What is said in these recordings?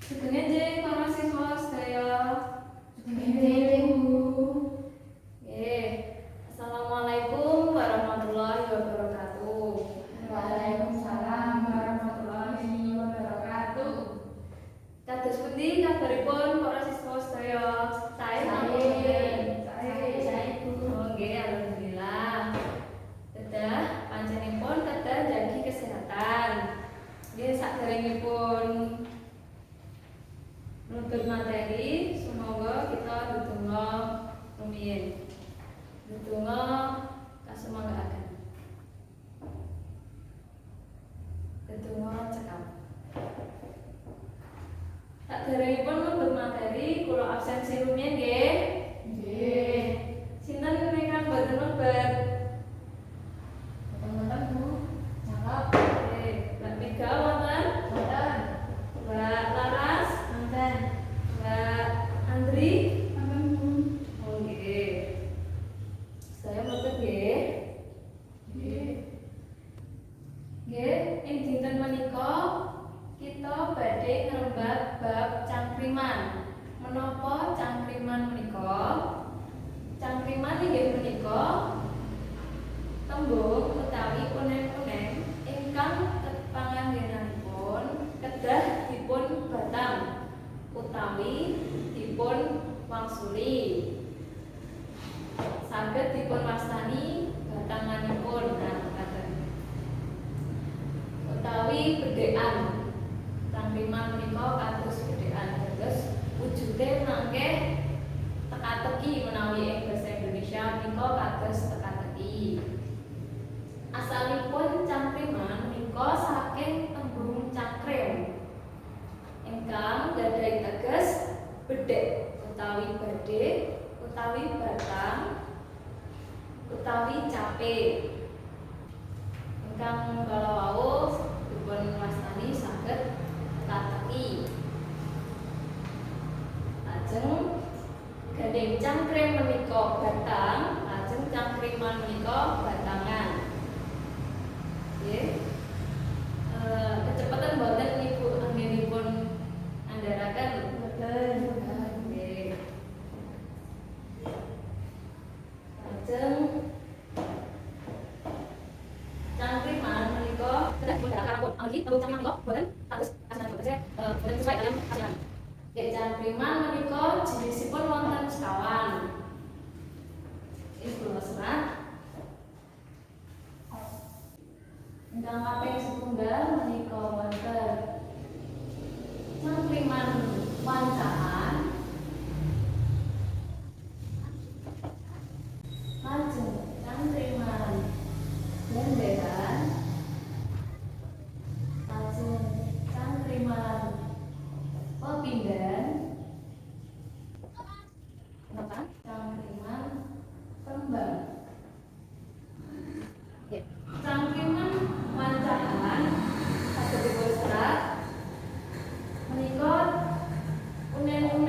Segenap para siswa sedaya. Assalamualaikum warahmatullahi wabarakatuh. Waalaikumsalam warahmatullahi wabarakatuh. Kados pundi kabaripun para siswa sedaya? Saya nggih, alhamdulillah. Kedah panjenenganipun kedah jagi kesehatan. Nggih, saderengipun nuntut materi, semoga kita ndedonga rumiyin. Ndedonga kasumanggaken. Ndedonga cekap. Saderengipun nuntut materi, kula absensi rumiyin nggih. Nggih. Sinten ingkang boten mlebet? Boten Bu. Cakep. Nggih, Mbak Mega wonten? Boten. Mbak Laras? Boten. Mbak Andri? Boten Bu. Oh nggih. Saya mboten nggih. Nggih. Nggih, ing dinten menika kita badhe ngrembak bab cangkriman. Menapa cangkriman menika? Cangkriman inggih menika tembung utawi unen-unen ingkang panganggenanipun kedah dipun batang utawi dipun wangsuli. Saged dipun wastani batanganipun ngaten. Utawi bedhekan. Cangkriman menika kados bedhekan dados wujude mangke teka-teki menawi ing basa Indonesia menika kados teka-teki. Asalipun cangkriman menika saking tembung cangkrim ingkang gadhahi teges bedhek utawi badhe utawi batang utawi cape. Ingkang kala wau dipun wastani saged teka-teki. Lajeng gading cangkrim menika batang, lajeng cangkriman menika batangan. Nggih. Kecepatan mboten Ibu anggenipun andharaken? Boten. Nggih. Lajeng cangkriman menika kedah dipun dalaken lagi tembung cangkriman menika boten kados asanan boten boten sesuai dalam asanan. Nggih, cangkriman menika jenisipun wonten sekawan. Ini kula serat. Ingkang kaping setunggal menika wonten cangkriman wancakan. Lajeng cangkriman blenderan. Lajeng cangkriman pepindhan. Napa? Cangkriman kembang. Ya. Cangkriman wancakan saged dipun serat menika unen-unen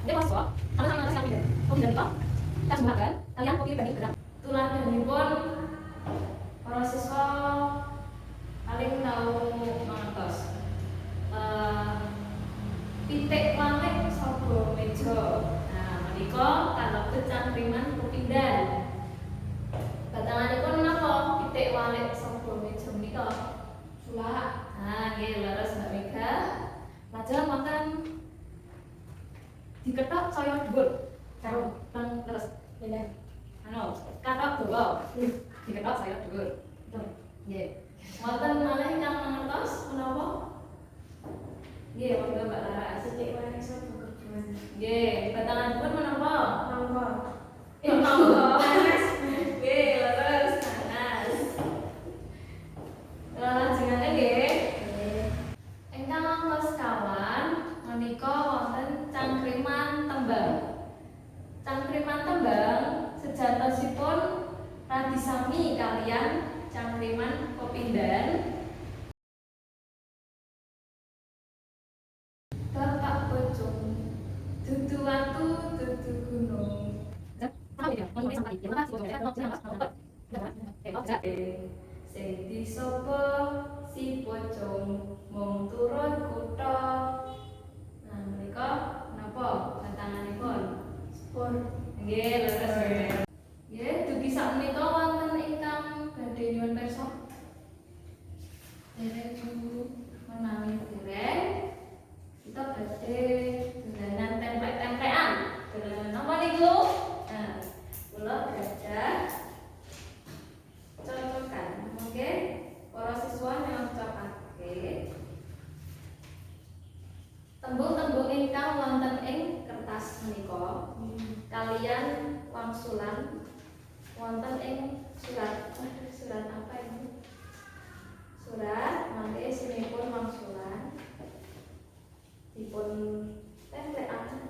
Jadi mahasiswa, anak-anak yang pindah, kopi dan kok, kita sembahkan, kalian kopi banding gerak. Tuladhanipun para siswa paling tahu mangertos. Pitik walik saka meja. Nah, menika kalebet cangkriman pepindhan. Batanganipun menapa pitik walik saka meja menika? Sulak. Nah, nggih leres Mbak Mega. Lajeng wonten diketok saya dhuwur karo teng leres. Anu, kathok dawa. Diketok saya dhuwur. Nggih. Wonten malih ingkang mangertos menapa? Nggih, monggo Mbak Laras. Pitik walik saka kebuan. Nggih, batanganipun menapa? Mangga. Monggo. Nggih, leres. Nanas. Lajengaken nggih. Ingkang langkung sekawan menika wonten cangkriman tembang. Cangkriman tembang sejatosipun radi sami kaliyan cangkriman pepindhan. Bapak Bojong dudu watu dudu gunung. Sing disapa si Pocong mung turun kutha. Nah, menika napa batanganipun? Spor. Nggih, leres nggih. Nggih, dugi sakmenika wonten ingkang badhe nyuwun pirsa. Derek guru menawi dereng kita badhe dolanan templek-templekan. Dolanan napa niku? Nah, kula gadah cocokan. Oke, para siswa nyocokake tembung-tembung ingkang wonten ing kertas menika kalian wangsulan wonten ing surat. Surat apa ini? Surat mangke isinipun wangsulan dipun templekan.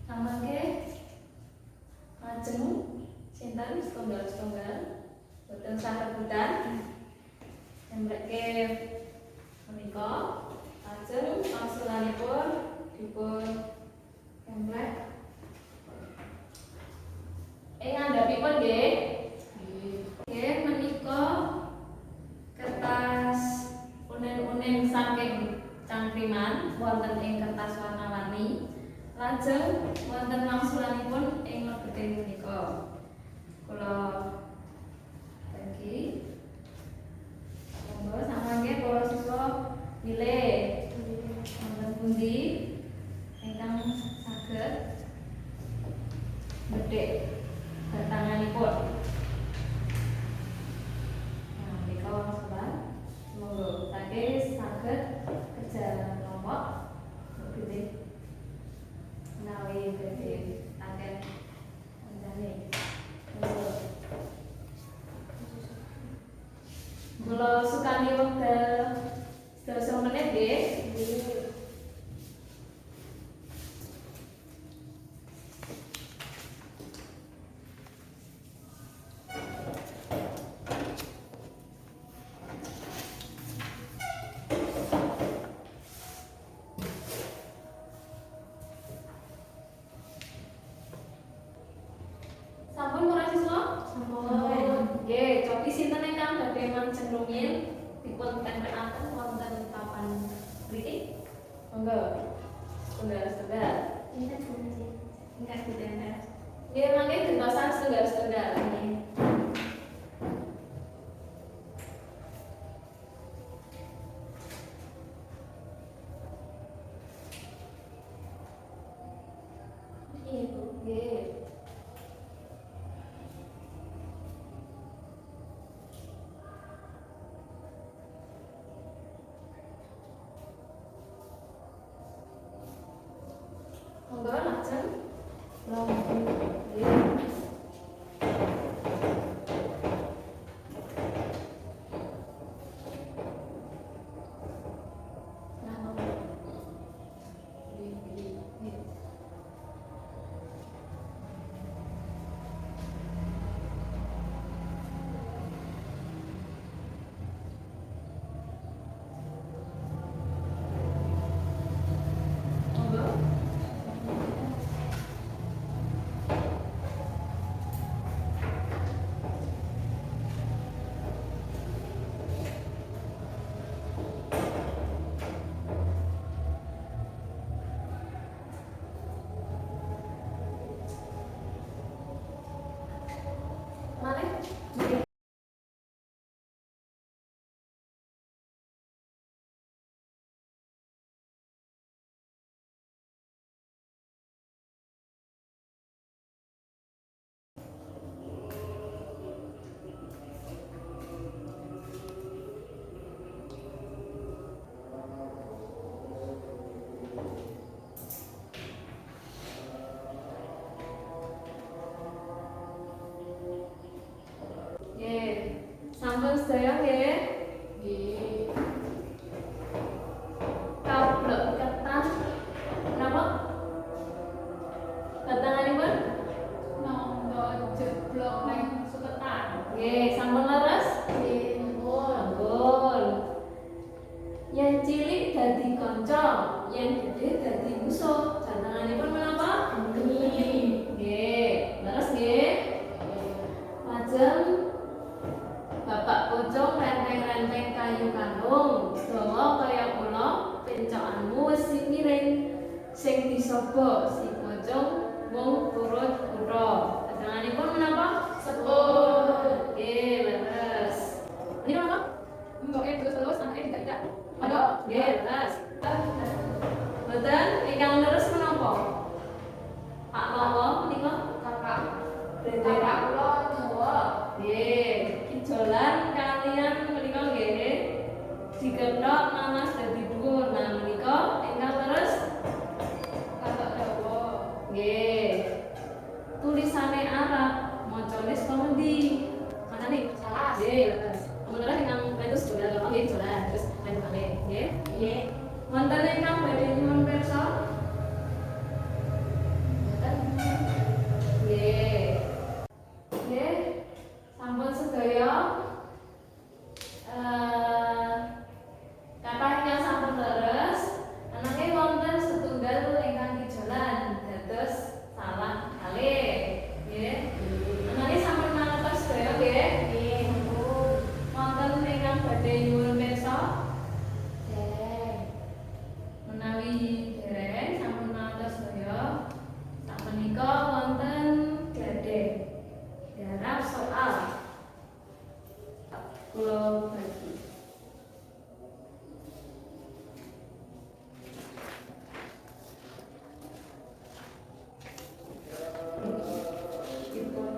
Mangke lajeng sinten setunggal-setunggal boten sarebutan templeke menika lajeng wangsulanipun dipun templek ngandhapipun nggih. Nggih, menika kertas unen-unen saking cangkriman wonten ing kertas warna-warni. Lajeng wonten wangsulanipun ing lebeting menika. Kula bagi monggo samangke para siswa milih wonten pundi ingkang saged bedhek batanganipun. Nah, menika wangsulan monggo badhe saged kerja kelompok bedhek menawi badhe angken kancane. Monggo. Kula sukani wekdal 10 menit nggih. Sampun para siswa? Sampun. Nggih, cobi sinten ingkang badhe manjeng rumiyin dipun templekaken wonten papan mriki? Monggo. Setunggal-setunggal. Enggak ditempel. Nggih, mangke gentosan setunggal-setunggal. Ibu. Nggih. Monggo lajeng. Nggih. Nah, monggo. Nggih. Monggo Sampun sedaya nggih. Nggih. Kablok ketan napa? Ketanganipun Nonggo jeblok neng suketan. nggih, sampun leres? Nggih. Sampun. Yen cilik dadi kanca, yen gedhe dadi musuh. Jantanganipun menapa? Geni. Nggih, leres nggih. Lajeng Bapak pocong renteng-renteng kayu kandung, dawa kaya ula, pencokanmu wis miring. Sing disobo si pocong mung turut ura. Jantanganipun menapa? Sepur. Nggih, leres. Ini menapa? Mbok terus anake tidak. Ayo, nggih, leres. Boten ingkang leres menapa? Pak Lawa menika Kakak. Dendera. Kakak kula dawa. Nggih, ijolan kalian menika nggih dikethok nanas dadi dhuwur. Nah, menika ingkang leres Kakak dawa. nggih. Tulisane Arab, macane saka ngendi? Manane? Salah. Nggih, leres. Menawa ingkang petus dolan nggih dolan terus lanjutane nggih. Nggih. Wonten ingkang badhe nyuwun pirsa? Mboten. Nggih. Nggih, sampun sedaya kathah ingkang sampun leres, ananging wonten setunggal ingkang ijolan dados salah kalih. Nggih. Ananging sampun mangertos sedaya nggih. Nggih, sampun. Wonten ingkang badhe nyuwun pirsa? Dereng. Menawi dereng sampun mangertos sedaya, sapunika wonten gadhe garap soal kula bagi. Dipun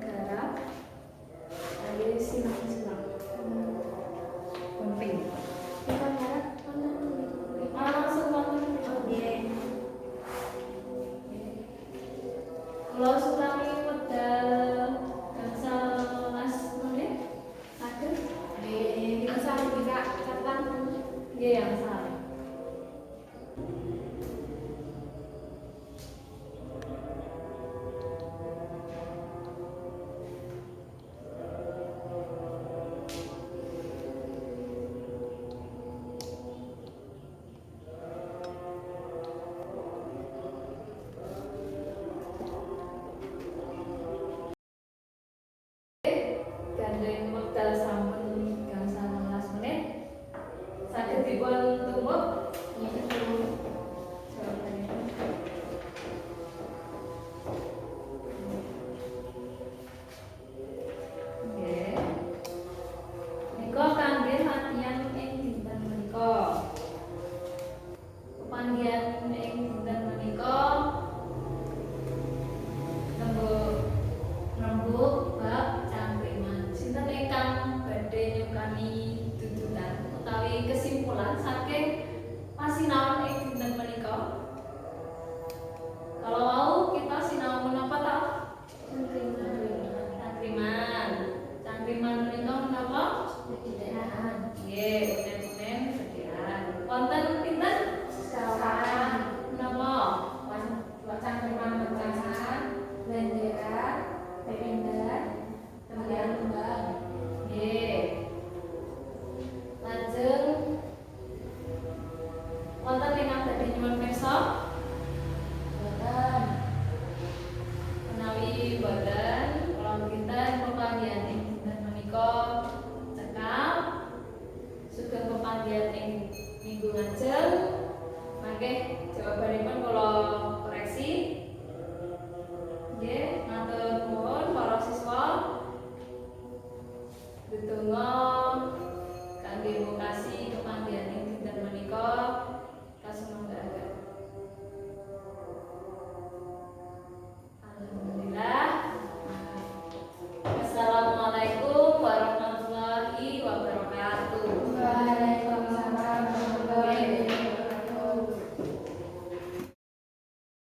garap kali silang-silang penting. Kita harap wonten Langsung wonten nggih. Kula sutami